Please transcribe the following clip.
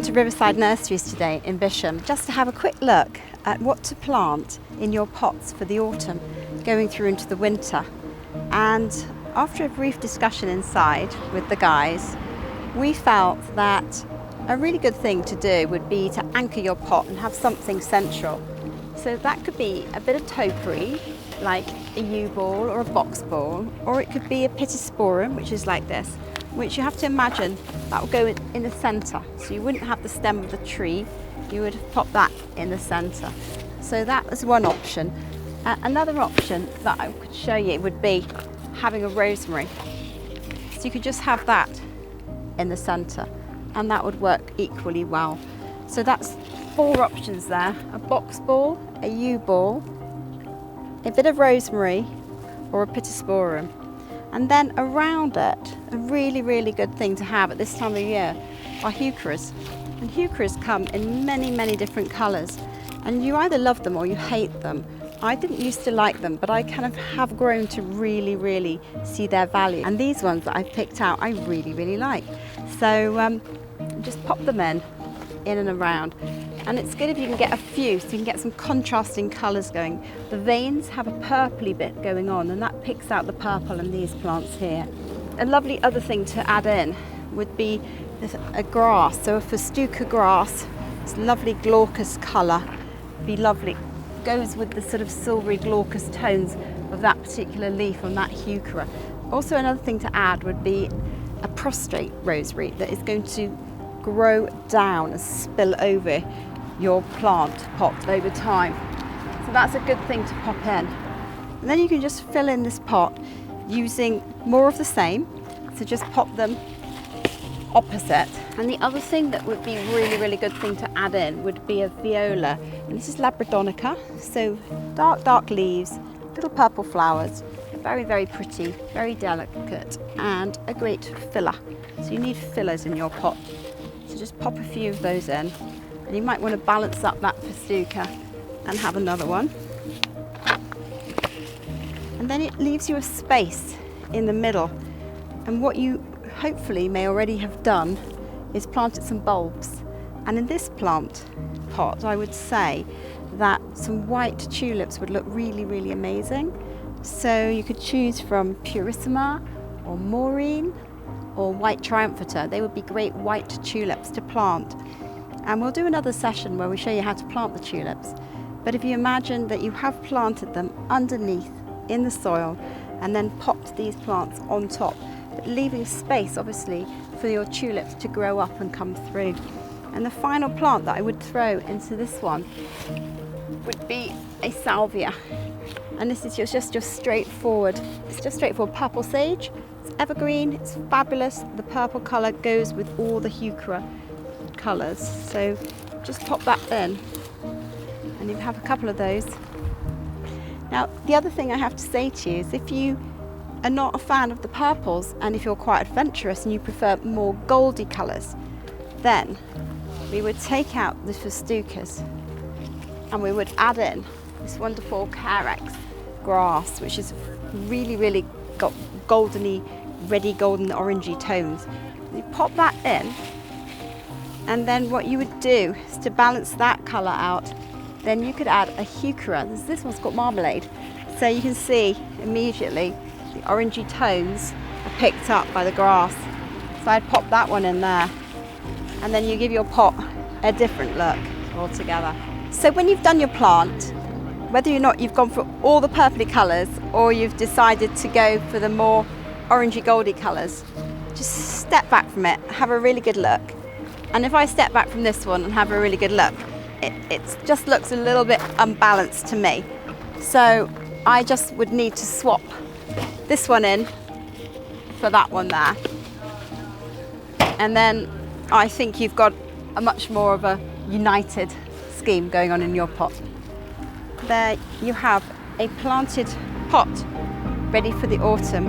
down to Riverside Nurseries today in Bisham just to have a quick look at what to plant in your pots for the autumn, going through into the winter. And after a brief discussion inside with the guys, we felt that a really good thing to do would be to anchor your pot and have something central. So that could be a bit of topiary, like a U-ball or a box ball, or it could be a pittosporum, which is like this, which you have to imagine that will go in the centre. So you wouldn't have the stem of the tree, you would pop that in the centre. So that was one option. Another option that I could show you would be having a rosemary. So you could just have that in the centre and that would work equally well. So that's 4 options there: a box ball, a U-ball, a bit of rosemary, or a pittosporum. And then around it, a really, really good thing to have at this time of year are heucheras. And heucheras come in many, many different colours. And you either love them or you hate them. I didn't used to like them, but I kind of have grown to really, really see their value. And these ones that I've picked out, I really, really like. So just pop them in and around. And it's good if you can get a few, so you can get some contrasting colours going. The veins have a purpley bit going on, and that picks out the purple in these plants here. A lovely other thing to add in would be a grass, so a festuca grass. It's lovely glaucous colour, be lovely. Goes with the sort of silvery glaucous tones of that particular leaf on that heuchera. Also, another thing to add would be a prostrate rosemary that is going to grow down and spill over your plant pot over time. So that's a good thing to pop in. And then you can just fill in this pot using more of the same. So just pop them opposite. And the other thing that would be really, really good thing to add in would be a viola. And this is Labradonica. So dark, dark leaves, little purple flowers, very, very pretty, very delicate, and a great filler. So you need fillers in your pot. So just pop a few of those in. And you might want to balance up that festuca and have another one. And then it leaves you a space in the middle. And what you hopefully may already have done is planted some bulbs. And in this plant pot, I would say that some white tulips would look really, really amazing. So you could choose from Purissima or Maureen or White Triumphata. They would be great white tulips to plant. And we'll do another session where we show you how to plant the tulips. But if you imagine that you have planted them underneath in the soil and then popped these plants on top, but leaving space obviously for your tulips to grow up and come through. And the final plant that I would throw into this one would be a salvia. And this is just your straightforward, it's just straightforward purple sage. It's evergreen, it's fabulous. The purple colour goes with all the heuchera colours. So just pop that in and you have a couple of those. Now the other thing I have to say to you is if you are not a fan of the purples and if you're quite adventurous and you prefer more goldy colours, then we would take out the festucas and we would add in this wonderful Carex grass, which is really, really got goldeny, reddy, golden, orangey tones. You pop that in, and then what you would do is to balance that colour out, then you could add a heuchera. This one's got marmalade. So you can see immediately the orangey tones are picked up by the grass. So I'd pop that one in there. And then you give your pot a different look altogether. So when you've done your plant, whether or not you've gone for all the purpley colours or you've decided to go for the more orangey goldy colours, just step back from it, have a really good look. And if I step back from this one and have a really good look, it just looks a little bit unbalanced to me. So I just would need to swap this one in for that one there. And then I think you've got a much more of a united scheme going on in your pot. There you have a planted pot ready for the autumn.